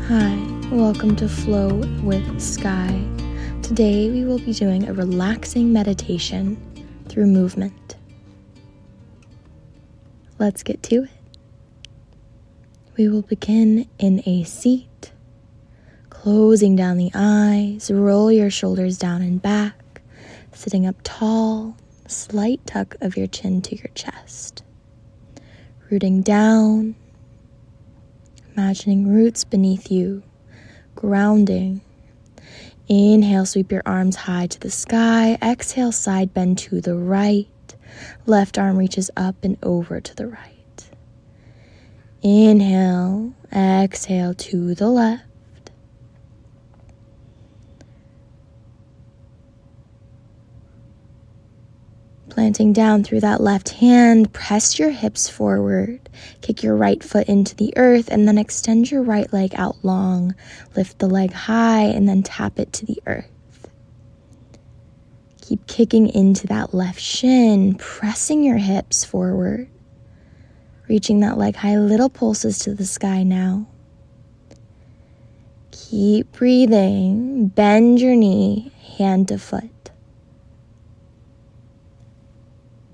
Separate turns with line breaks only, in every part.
Hi, welcome to Flow with Sky. Today we will be doing a relaxing meditation through movement. Let's get to it. We will begin in a seat, closing down the eyes, roll your shoulders down and back, sitting up tall, slight tuck of your chin to your chest. Rooting down, imagining roots beneath you, grounding. Inhale, sweep your arms high to the sky. Exhale, side bend to the right. Left arm reaches up and over to the right. Inhale, exhale to the left. Planting down through that left hand, press your hips forward. Kick your right foot into the earth and then extend your right leg out long. Lift the leg high and then tap it to the earth. Keep kicking into that left shin, pressing your hips forward. Reaching that leg high, little pulses to the sky now. Keep breathing, bend your knee, hand to foot.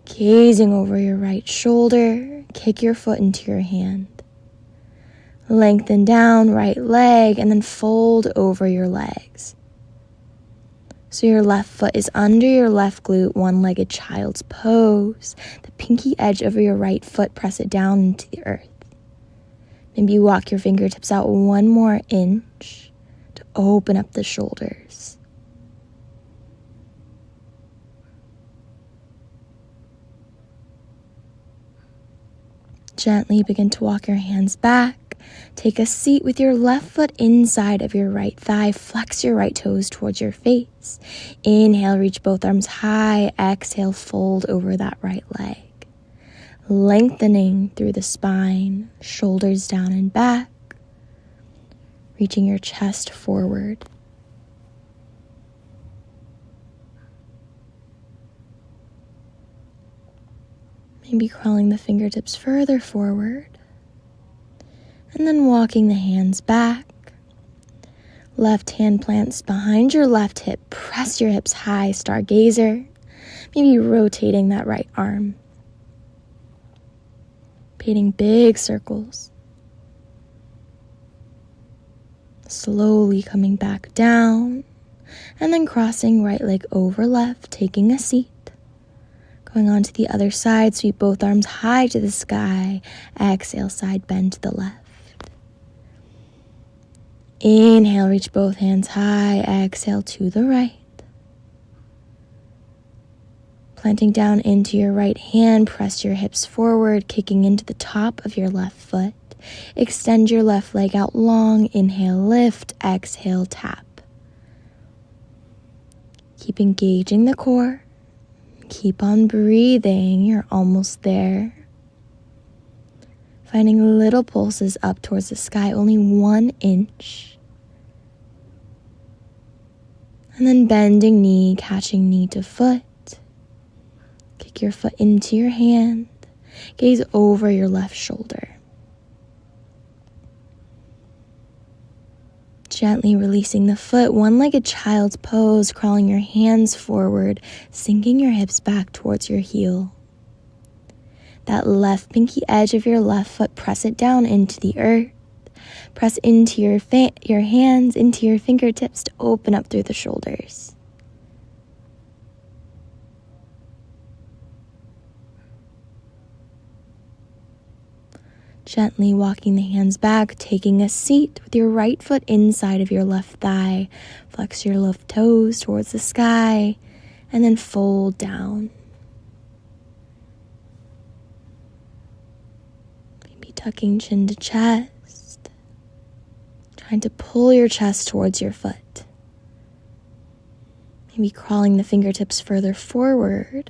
Gazing over your right shoulder, kick your foot into your hand. Lengthen down right leg and then fold over your legs. So your left foot is under your left glute, one-legged child's pose. The pinky edge of your right foot, press it down into the earth. Maybe walk your fingertips out one more inch to open up the shoulders. Gently begin to walk your hands back. Take a seat with your left foot inside of your right thigh. Flex your right toes towards your face. Inhale, reach both arms high. Exhale, fold over that right leg. Lengthening through the spine, shoulders down and back. Reaching your chest forward. Maybe crawling the fingertips further forward. And then walking the hands back. Left hand plants behind your left hip. Press your hips high, stargazer. Maybe rotating that right arm. Painting big circles. Slowly coming back down. And then crossing right leg over left, taking a seat. Going on to the other side, sweep both arms high to the sky. Exhale, side bend to the left. Inhale, reach both hands high. Exhale to the right. Planting down into your right hand, press your hips forward, kicking into the top of your left foot. Extend your left leg out long. Inhale, lift. Exhale, tap. Keep engaging the core. Keep on breathing, you're almost there. Finding little pulses up towards the sky, only 1 inch. And then bending knee, catching knee to foot. Kick your foot into your hand. Gaze over your left shoulder. Gently releasing the foot, one-legged child's pose, crawling your hands forward, sinking your hips back towards your heel. That left pinky edge of your left foot, press it down into the earth. Press into your hands, into your fingertips to open up through the shoulders. Gently walking the hands back, taking a seat with your right foot inside of your left thigh. Flex your left toes towards the sky and then fold down. Maybe tucking chin to chest. Trying to pull your chest towards your foot. Maybe crawling the fingertips further forward.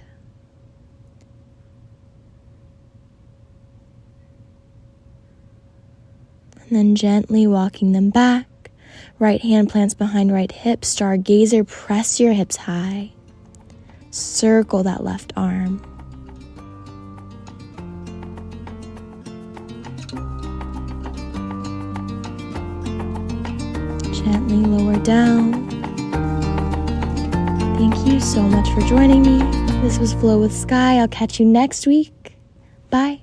And then gently walking them back. Right hand plants behind right hip. Stargazer, press your hips high. Circle that left arm. Gently lower down. Thank you so much for joining me. This was Flow with Sky. I'll catch you next week. Bye.